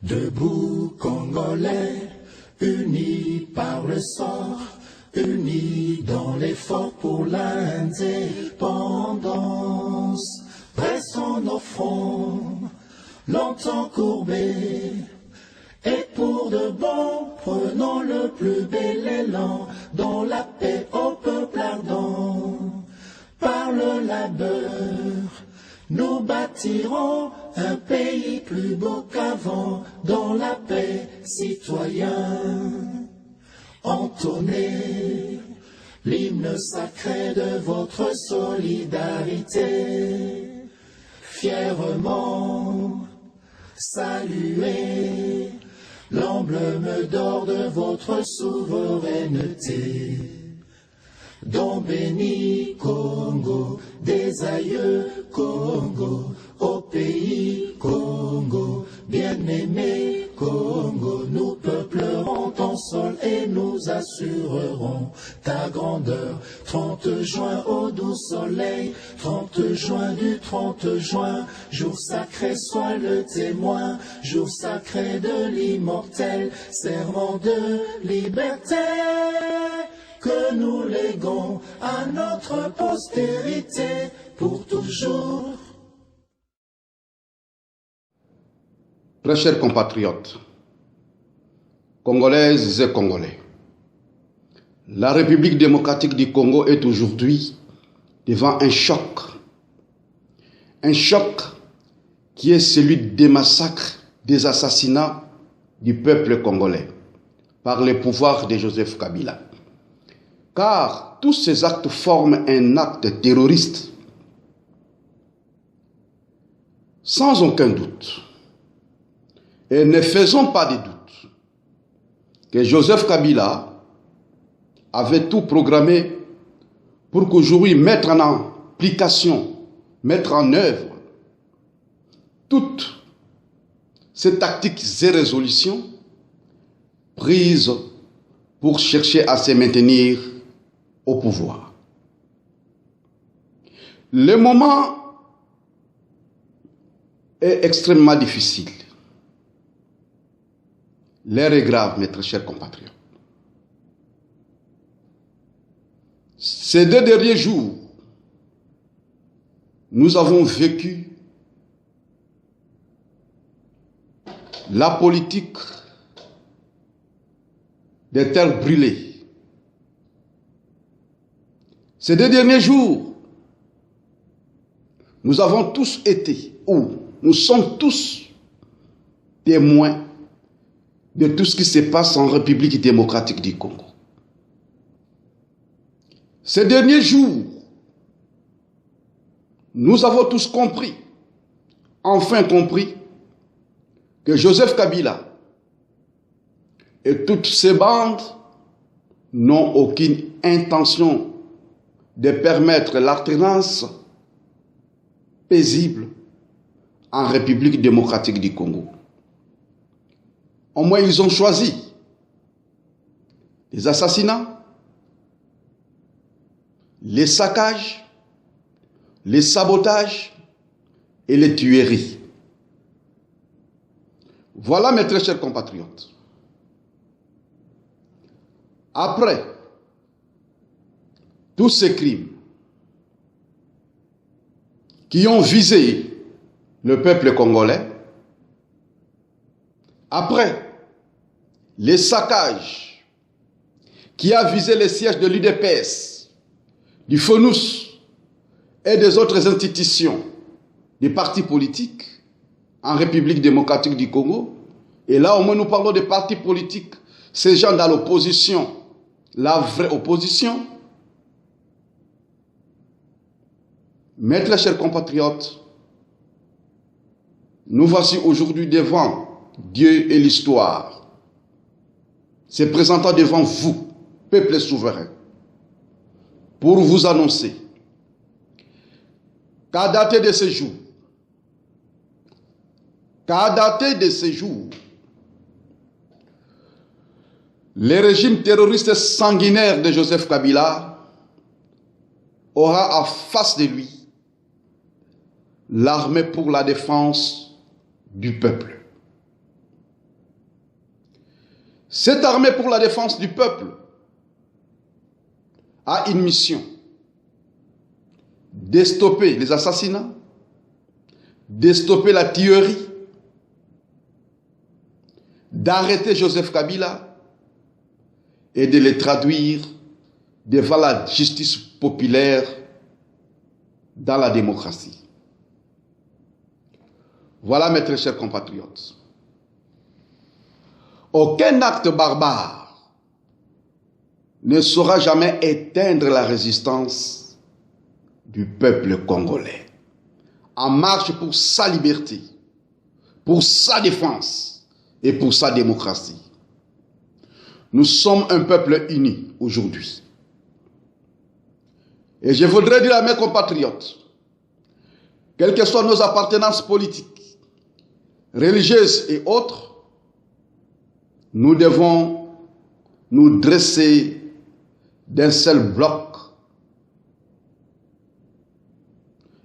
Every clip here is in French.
Debout Congolais, unis par le sort, unis dans l'effort pour l'indépendance. Pressons nos fronts, longtemps courbés, et pour de bon, prenons le plus bel élan, dans la paix au peuple ardent. Par le labeur, nous bâtirons un pays plus beau qu'avant, dans la paix, citoyens. Entonnez l'hymne sacré de votre solidarité, fièrement saluez l'emblème d'or de votre souveraineté. Don béni Congo, des aïeux Congo, au pays Congo, bien-aimé Congo, nous peuplerons ton sol et nous assurerons ta grandeur. 30 juin au doux soleil, 30 juin du 30 juin, jour sacré soit le témoin, jour sacré de l'immortel, serment de liberté, que nous léguons à notre postérité pour toujours. Très chers compatriotes, Congolaises et Congolais, la République démocratique du Congo est aujourd'hui devant un choc qui est celui des massacres, des assassinats du peuple congolais par les pouvoirs de Joseph Kabila. Car tous ces actes forment un acte terroriste. Sans aucun doute. Et ne faisons pas de doute que Joseph Kabila avait tout programmé pour qu'aujourd'hui mettre en application, mettre en œuvre toutes ces tactiques et résolutions prises pour chercher à se maintenir au pouvoir. Le moment est extrêmement difficile. L'heure est grave, mes très chers compatriotes. Ces 2 derniers jours, nous avons vécu la politique des terres brûlées. Ces 2 derniers jours, nous avons tous été, ou nous sommes tous témoins de tout ce qui se passe en République démocratique du Congo. Ces derniers jours, nous avons tous compris, enfin compris, que Joseph Kabila et toutes ses bandes n'ont aucune intention de permettre l'alternance paisible en République démocratique du Congo. Au moins, ils ont choisi les assassinats, les saccages, les sabotages et les tueries. Voilà, mes très chers compatriotes. Après tous ces crimes qui ont visé le peuple congolais, après les saccages qui ont visé les sièges de l'UDPS, du FONUS et des autres institutions des partis politiques en République démocratique du Congo, et là au moins nous parlons des partis politiques, ces gens dans l'opposition, la vraie opposition. Mes très chers compatriotes, nous voici aujourd'hui devant Dieu et l'histoire, se présentant devant vous, peuple souverain, pour vous annoncer qu'à dater de ce jour, le régime terroriste sanguinaire de Joseph Kabila aura en face de lui l'armée pour la défense du peuple. Cette armée pour la défense du peuple a une mission: de stopper les assassinats, de stopper la tuerie, d'arrêter Joseph Kabila et de les traduire devant la justice populaire dans la démocratie. Voilà, mes très chers compatriotes. Aucun acte barbare ne saura jamais éteindre la résistance du peuple congolais en marche pour sa liberté, pour sa défense et pour sa démocratie. Nous sommes un peuple uni aujourd'hui. Et je voudrais dire à mes compatriotes, quelles que soient nos appartenances politiques, religieuses et autres, nous devons nous dresser d'un seul bloc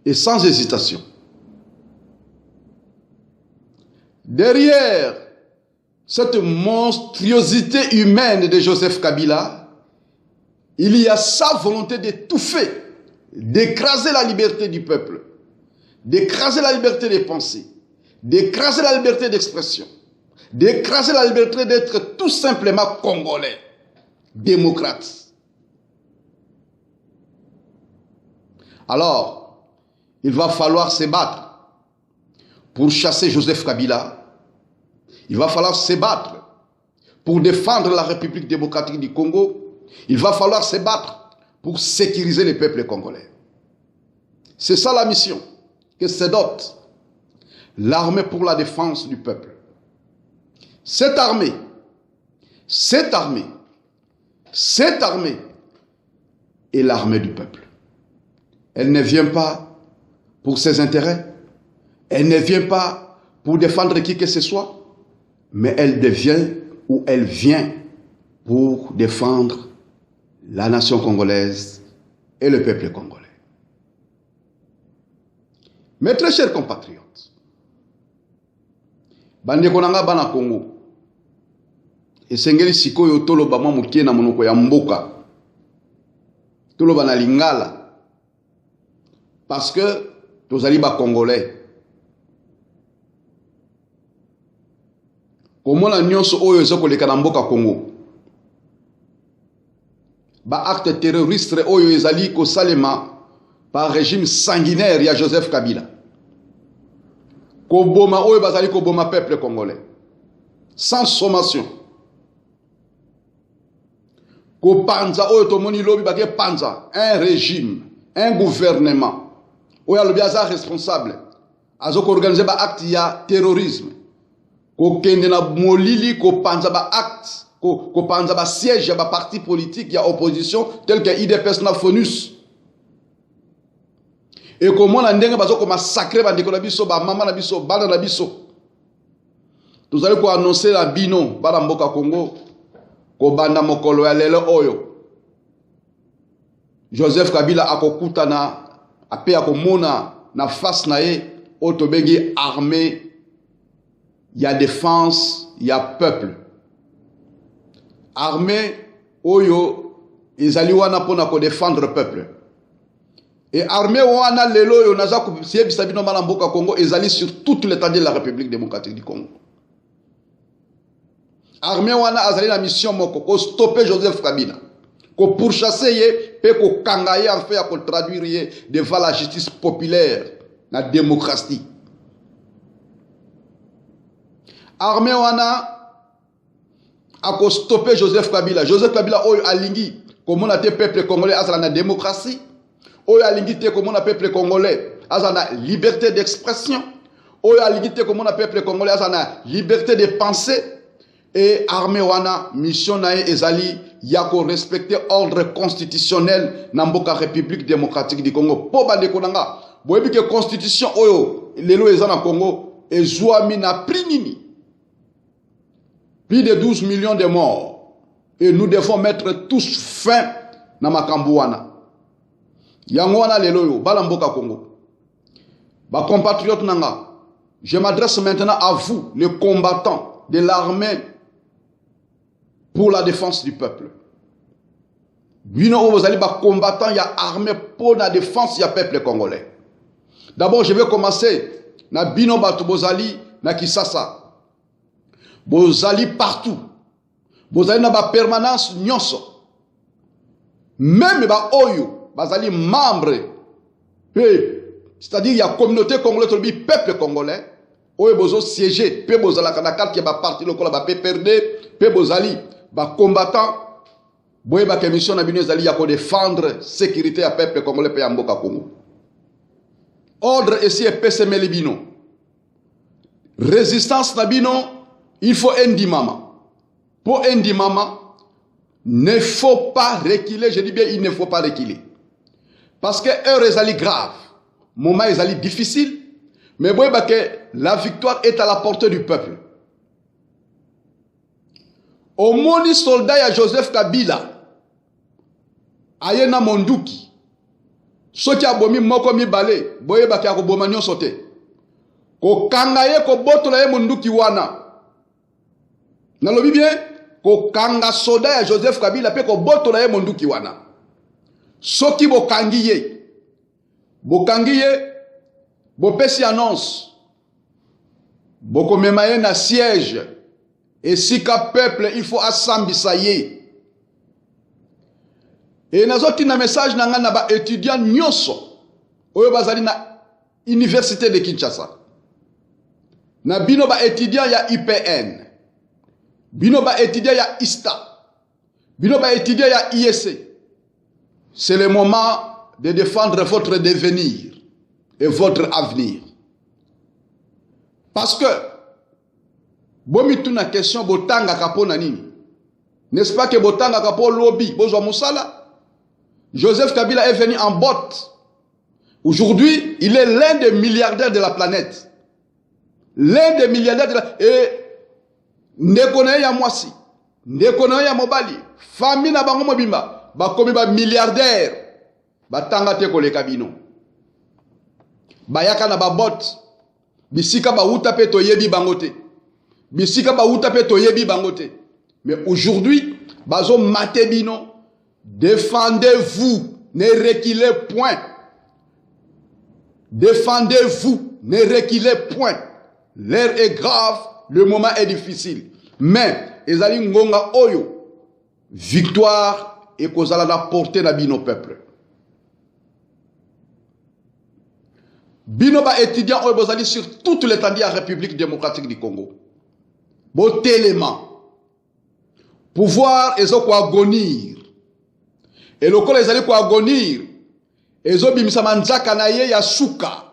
et sans hésitation. Derrière cette monstruosité humaine de Joseph Kabila, il y a sa volonté d'étouffer, d'écraser la liberté du peuple, d'écraser la liberté de penser, d'écraser la liberté d'expression, d'écraser la liberté d'être tout simplement congolais, démocrate. Alors, il va falloir se battre pour chasser Joseph Kabila. Il va falloir se battre pour défendre la République démocratique du Congo. Il va falloir se battre pour sécuriser les peuples congolais. C'est ça la mission que se dote l'armée pour la défense du peuple. Cette armée est l'armée du peuple. Elle ne vient pas pour ses intérêts. Elle ne vient pas pour défendre qui que ce soit. Mais elle vient pour défendre la nation congolaise et le peuple congolais. Mes très chers compatriotes, bandeko nanga bana Congo, esengeli sikoyo toloba mwa mukie na monoko ya mboka, toloba na lingala, parce que tozali ba congolais. Komona nyonso oyo ezokoleka na mboka Congo, ba acte terroriste oyo ezali kosalema par régime sanguinaire ya Joseph Kabila, koboma oyo bazali koboma peuple congolais sans sommation, kopanza oyo tomoni lobi bake panza un régime, un gouvernement oyo alobi aza responsable azoko organiser ba acte ya terrorisme, kokende na molili kopanza ba acte, kopanza ba siège ya ba parti politique ya opposition tel que IDPS na FONUS, et komona ndenge bazoko massacrer bandeko na biso, ba mama na biso, bana na biso. Tozali ko annoncer la bino bana mboka Congo ko banda mokolo ya lelo oyo Joseph Kabila akokuta na ape akomona na face na ye oto bengi armée ya défense ya peuple, armée oyo ezali wana pona ko défendre peuple. Et armée wana lelo oyo naza ko siebisa bino bana mboka Congo ezali sur toute l'étendue de la République démocratique du Congo. Armée wana azali na mission moko ko stopper Joseph Kabila, ko pourchasser ye pe ko kangaye en fait ko traduire ye devant la justice populaire, la démocratie. Armée wana ako stopper Joseph Kabila. Joseph Kabila oyo alingi komona te peuple congolais azala na démocratie, oyo alingi te komona peuple congolais azala na liberté d'expression, oyo alingi te komona peuple congolais azala na liberté de penser. Et armée wana mission nae ezali yako respecter ordre constitutionnel na mboka République démocratique du Congo. Po bandeko nanga boyebi ke constitution oyo lelo eza na Congo ezwami na primini plus de 12 millions de morts, et nous devons mettre tous fin na makambo wana. Yango wana lelo yo bala mboka Congo, ba compatriotes nanga, je m'adresse maintenant à vous, les combattants de l'armée pour la défense du peuple. Bino vous allez combattant, il y a armée pour la défense, il y a peuple congolais. D'abord, je vais commencer. Na bino batu bozali na Kisasa. Bozali partout. Bozali na ba permanence nyonso. Même ba oyo, bazali membre. C'est-à-dire il y a communauté congolaise, le peuple congolais. Oyo bozo siéger, pe bozala kana carte ya ba parti lokola ba PPRD, pe bozali ba combattant. Boye ba mission na bino ezali ya ko défendre sécurité ya peuple congolais pe ya mboka Congo. Ordre ici est PCM Libino. Résistance Nabino, il faut Ndimama. Pour Ndimama, ne faut pas reculer. Je dis bien, il ne faut pas reculer. Parce que heure est grave. Moment est difficile. Mais bon, la victoire est à la portée du peuple. Au moni soldat, il y a Joseph Kabila. Ayena Monduki. Soki abomi moko mi bale, boye baki akoboma nyonso te. Ko kanga ye ko botola ye Monduki wana. Nalobi bien, ko kanga soda ya Joseph Kabila pe ko botola ye Monduki wana. Soki bo kangi ye, bo pesi annonce, bo komema ye na siège, et si ka peuple il faut assambisa ye. Et nazoti na message na ngana ba étudiant nyonso oyo bazali na université de Kinshasa. Na bino ba étudiant ya IPN. Bino ba étudiant ya ISTA. Bino ba étudiant ya IEC. C'est le moment de défendre votre devenir et votre avenir. Parce que bomi tuna question botanga kapona nini? N'est-ce pas que botanga kapo lobby bozwa musala? Joseph Kabila est venu en botte. Aujourd'hui, il est l'un des milliardaires de la planète. L'un des milliardaires de la... Et Ndekone ya Mwasi, Ndekone ya Mobali, famille na bango mobimba, bakomi ba milliardaire, batanga te koleka bino. Bayaka na ba bot, bisika ba uta pe toyebi bangote. Bisika ba uta pe toyebi bangote. Mais aujourd'hui, bazo mate bino. Défendez-vous, ne reculez point. Défendez-vous, ne reculez point. L'air est grave, le moment est difficile. Mais, ezali ngonga oyo, victoire et kozala na portée na bino peuple. Bino ba étudiant oyo bozali sur toute l'étendue de la République démocratique du Congo. Bon élément. Pouvoir ezoko agonir. Et le col les allés pour agonir. Et zobimisa manzaka na ye ya suka.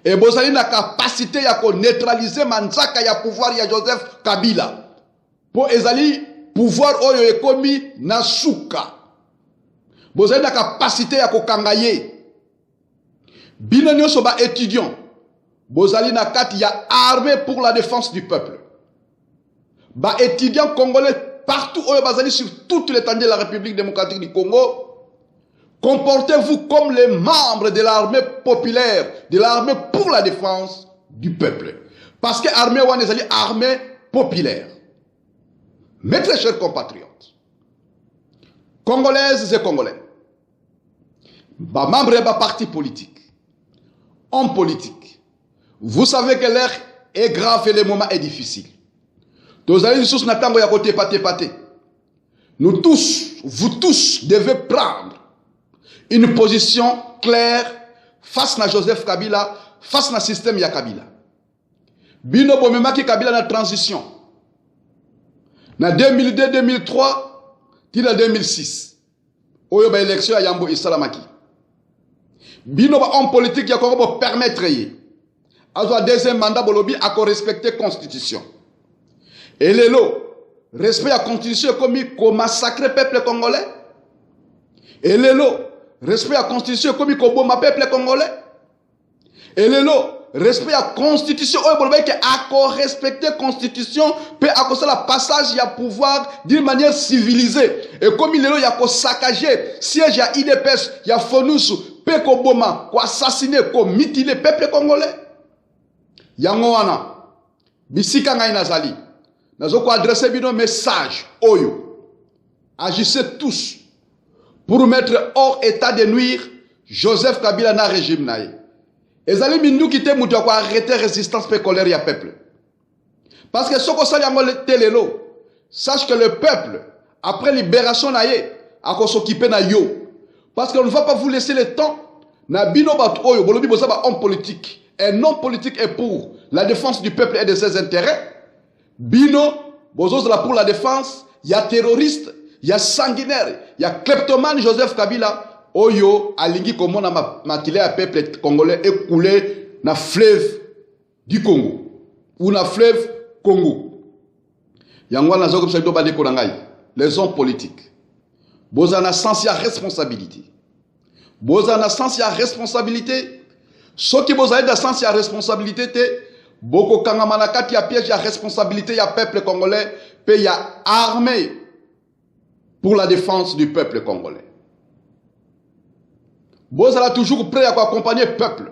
Et bozali na capacité ya ko neutraliser manzaka ya pouvoir ya Joseph Kabila. Pour ezali pouvoir oyo ekomi na suka. Bozali na capacité ya ko kangaye. Bino nyonso ba étudiant. Bozali na kati ya armée pour la défense du peuple. Ba étudiant congolais partout où bazali sur toute l'étendue de la République démocratique du Congo, comportez-vous comme les membres de l'armée populaire, de l'armée pour la défense du peuple. Parce que l'armée est une armée populaire. Mes très chers compatriotes, Congolaises et Congolais, membres de parti politique, hommes politiques, vous savez que l'heure est grave et le moment est difficile. Nous tous, vous tous devez prendre une position claire face à Joseph Kabila, face au système ya Kabila. Bino bomemaki Kabila na transition. Na 2002-2003, tila 2006. Oyo ba élection ya Yambo Isalamaki. Bino ba homme politique ya ko permettre yi. Azo deuxième mandat bolobi à respecter constitution. Et les lots, respect à la constitution comme massacrer le peuple congolais. Et les lots, respect à la constitution comme bomba peuple congolais. Et les lots, respect à la constitution, à respecter la constitution, peut accoster le passage à pouvoir d'une manière civilisée. Et comme il est là, il y a saccager, siège à IDPS, il y a Fonus, peut bomba, assassiner, mutiler le peuple congolais. Yangoana, bisika ngai nazali. Nazoko adresser un message. Oyo. Agissez tous pour mettre hors état de nuire Joseph Kabila na régime naïe. Ezali mindu qui te moutou kwa arrêter résistance pe colère ya peuple. Parce que ce qu'on sait le télélo, sache que le peuple, après libération naïe, a qu'on s'occuper na yo. Parce qu'on ne va pas vous laisser le temps. Na bino bat oyo, bolobi bosa ba homme politique. Un homme politique est pour la défense du peuple et de ses intérêts. Bino, bozo là pour la défense, il y a terroriste, il y a sanguinaire, il y a kleptomane Joseph Kabila. Oyo, alingi komona makile à peuple congolais écoulé na fleuve du Congo. Ou na fleuve Congo. Yangwa na zoko psaido bade konangai. Les hommes politiques. Bozana sens ya responsabilité. Bozana sens ya responsabilité. Ceux qui bozana da sens ya responsabilité te boko kangamana kati ya piège ya responsabilité ya peuple congolais pe ya armée pour la défense du peuple congolais. Bozala toujours prêt à accompagner peuple.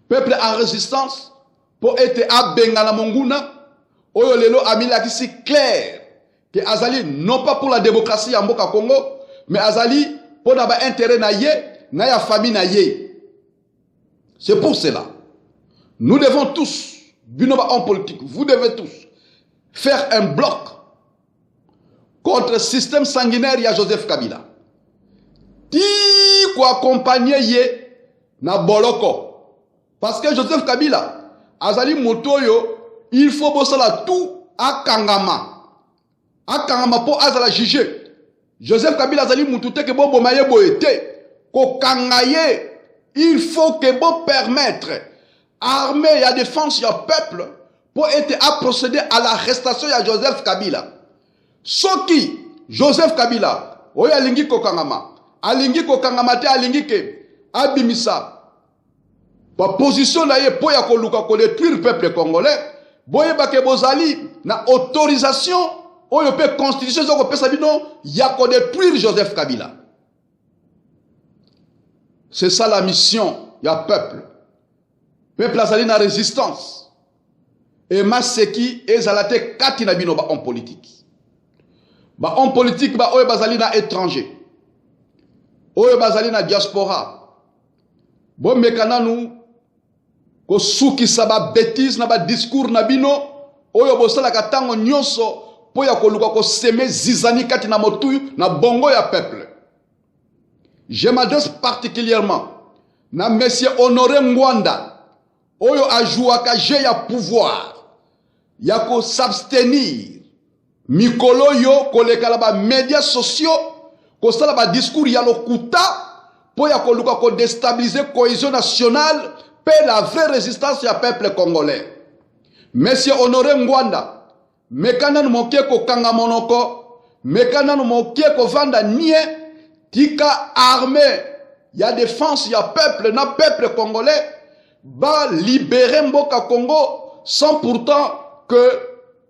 Peuple en résistance pour être abengana monguna. Oyo lelo amila qui si clair que Azali non pas pour la démocratie en Mboka Congo, mais Azali pour n'avoir intérêt na ye, na ya famille na ye. C'est pour cela. Nous devons tous, binoba en politique, vous devez tous faire un bloc contre le système sanguinaire ya Joseph Kabila. Ti quoi accompagner ye na boloko. Parce que Joseph Kabila, Azali Motoyo, il faut bosser là tout à Kangama. À Kangama pour Azala juger. Joseph Kabila Azali Moutouté que bon bomaye boete. Ko Kangaye, il faut que bon permettre armée et défense ya peuple pour être à procéder à l'arrestation de Joseph Kabila. Soki Joseph Kabila, oya alingi ko Kangama. Alingi ko Kangama te alingi ke abimisa. Pa position na ye pour ya ko luka ko détruire le peuple congolais. Boye bake bozali na autorisation oyo pe constitution zo ko pesa bino ya ko détruire Joseph Kabila. C'est ça la mission ya peuple. Peuple azali na résistance. Et maseki ezalate kati na bino ba homme politique. Ba homme politique ba oyo bazali na étranger. Oyo bazali na diaspora. Bon mekana nous ko suki saba bêtise na ba discours na bino oyo bosala katango nyonso po ya koluka ko seme zizani kati na motu na bongo ya peuple. Je m'adresse particulièrement na monsieur Honoré Ngwanda oyo ajuaka je ya pouvoir ya ko s'abstenir mikolo yo koleka ba médias sociaux ko sala ba discours ya lokuta po ya koluka ko déstabiliser cohésion nationale la vraie résistance du peuple congolais. Monsieur Honoré Ngwanda, mekana moke ko kanga monoko, mekana moke ko vanda nie, tika armée, ya défense ya peuple, na peuple congolais, ba libérer Mboka Congo, sans pourtant que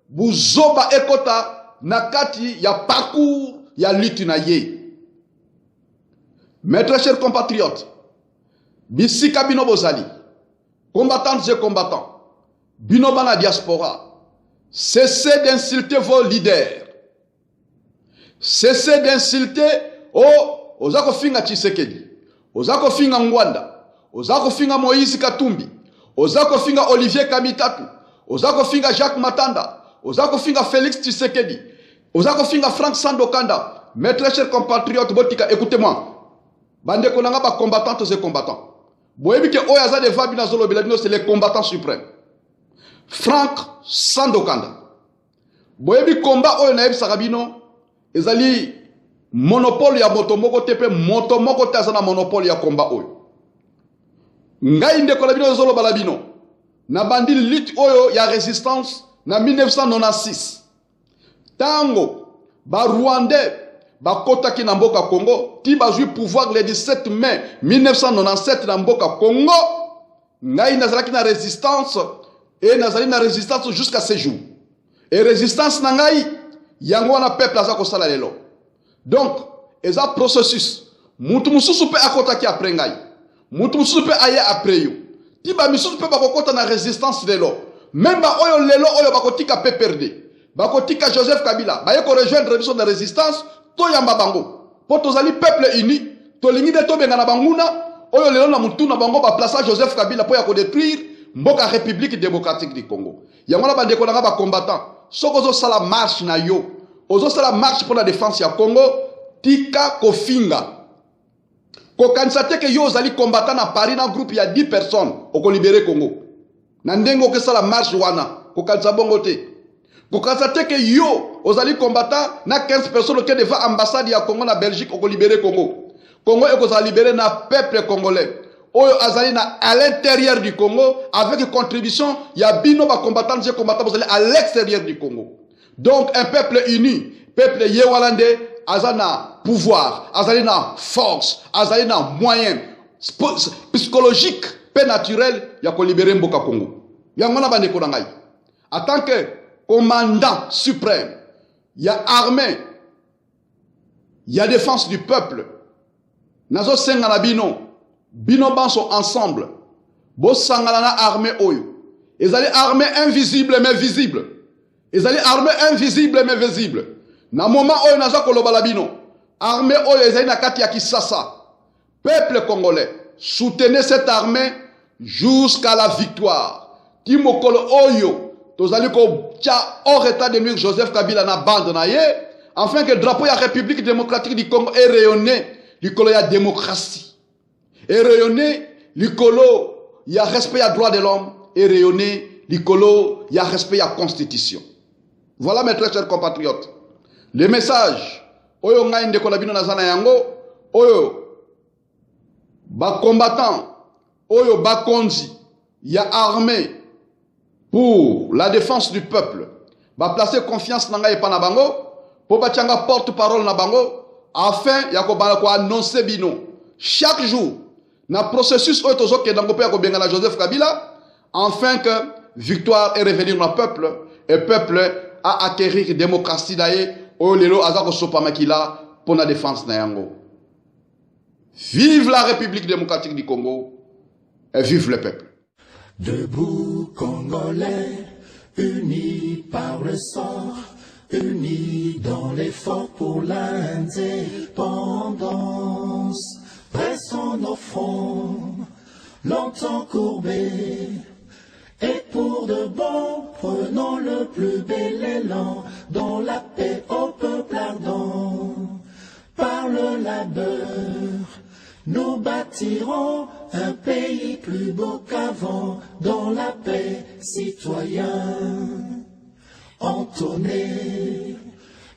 buzoba ekota nakati ya parcours, ya lutte na ye. Mes très chers compatriotes, bisi kabino bozali, combattantes et combattants, binoba la diaspora, cessez d'insulter vos leaders. Cessez d'insulter Ozako Finga Tshisekedi, Ozako Finga Ngwanda, Ozako Finga Moïse Katumbi, Ozako Finga Olivier Kamitatu, Ozako Finga Jacques Matanda, Ozako Finga Félix Tshisekedi, Ozako Finga Frank Sandokanda. Mes très chers compatriotes, botika, écoutez-moi. Bande konanga ba combattantes et combattants. Boyebi ke oyaza de Vabina Zolo Biladino, c'est les combattants suprêmes. Frank Sandokanda. Boyebi combat oyo na yeb sarabino, ezali monopole ya motomoko tepe motomoko tazana monopole ya combat oyo. Ngai ndeko labino Zolo Balabino. Na bandi lutte oyo ya résistance na 1996. Tango ba Rwandais bakotaki na mboka Congo, ti bazui pouvoir le 17 mai 1997 na mboka Congo, ngai nazalaki na résistance et nazali na résistance jusqu'à ce jour. Et résistance na ngai yango wana peuple aza kosala lelo. Donc, eza processus. Mutu mususu pe akotaki après ngai. Mutu mususu pe aye après yo. Ti ba misusu pe bakokota na résistance lelo. Même ba oyo lelo oyo bakotika pe perdre. bakotika Joseph Kabila baye ko rejoindre biso de résistance to yamba bango po tozali peuple uni tolingi de tobenga na banguna oyo lelo na mutu na bango ba placer Joseph Kabila po ya ko détruire mboka République démocratique du Congo yango na bandeko na ba combattant soko zo sala marche na yo ozo sala marche pour la défense ya Congo tika kofinga ko kansate ke yo ozali combattant na Paris na groupe ya 10 personnes oko libérer Congo na ndengo ke sala marche wana ko kansa bongo te ko kansate ke yo ozali combattant na 15 personnes ke devant ambassade ya Congo na Belgique oko libérer Congo Congo eko za libérer na peuple congolais oyo azali na à l'intérieur du Congo avec contribution ya bino ba combattants je combattants ozali à l'extérieur du Congo donc un peuple uni peuple yewalande azana pouvoir azali na force azali na moyen psychologique pe naturel ya ko libérer mboka Congo yango na bandeko na ngai en tant que commandant suprême ya armée ya défense du peuple nazo senga na bino banso ensemble bo sangala na armée oyo ezali armée invisible mais visible ezali armée invisible mais visible na moment oyo naza koloba la bino armée oyo ezali na kati ya Kisasa peuple congolais soutenez cette armée jusqu'à la victoire timokolo oyo tozali ko tia hors état de nuire Joseph Kabila na bande na ye afin que drapeau ya République démocratique du Congo est rayonné likolo ya démocratie et rayonner l'icolo, il y a respect à droit de l'homme, et rayonner l'icolo, il y a respect à constitution. Voilà mes très chers compatriotes. Le message, oyo nga inde kolabino na zana yango, oyo ba combattant, oyo ba konzi, il y a armée pour la défense du peuple. Ba placer confiance na nga epa na bango, po ba tianga porte-parole na bango, afin ya ko annoncer bino chaque jour. Na processus oyo tozoke dango pe ya kobenga na Joseph Kabila afin que victoire est revenir na peuple et peuple a acquérir démocratie daye oyo lelo aza ko sopa makila pour la défense na yango. Vive la République démocratique du Congo et vive le peuple. Debout Congolais, unis par le sort, unis dans l'effort pour l'indépendance. Pressons nos fronts, longtemps courbés, et pour de bon, prenons le plus bel élan, dans la paix au peuple ardent. Par le labeur, nous bâtirons un pays plus beau qu'avant, dans la paix, citoyens. Entonnez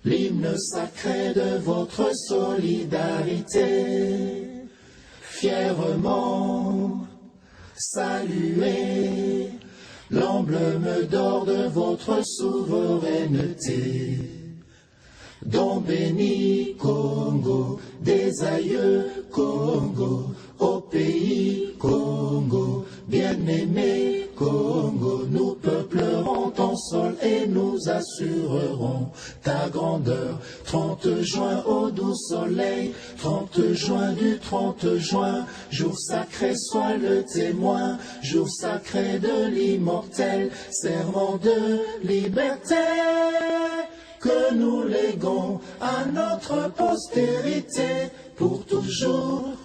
l'hymne sacré de votre solidarité. Fièrement saluer l'emblème d'or de votre souveraineté. Don béni Congo, des aïeux Congo, au pays Congo, bien-aimé Congo, nous peuplerons ton sol et nous assurerons ta grandeur. 30 juin au doux soleil, 30 juin du 30 juin, jour sacré soit le témoin, jour sacré de l'immortel, serment de liberté que nous léguons à notre postérité pour toujours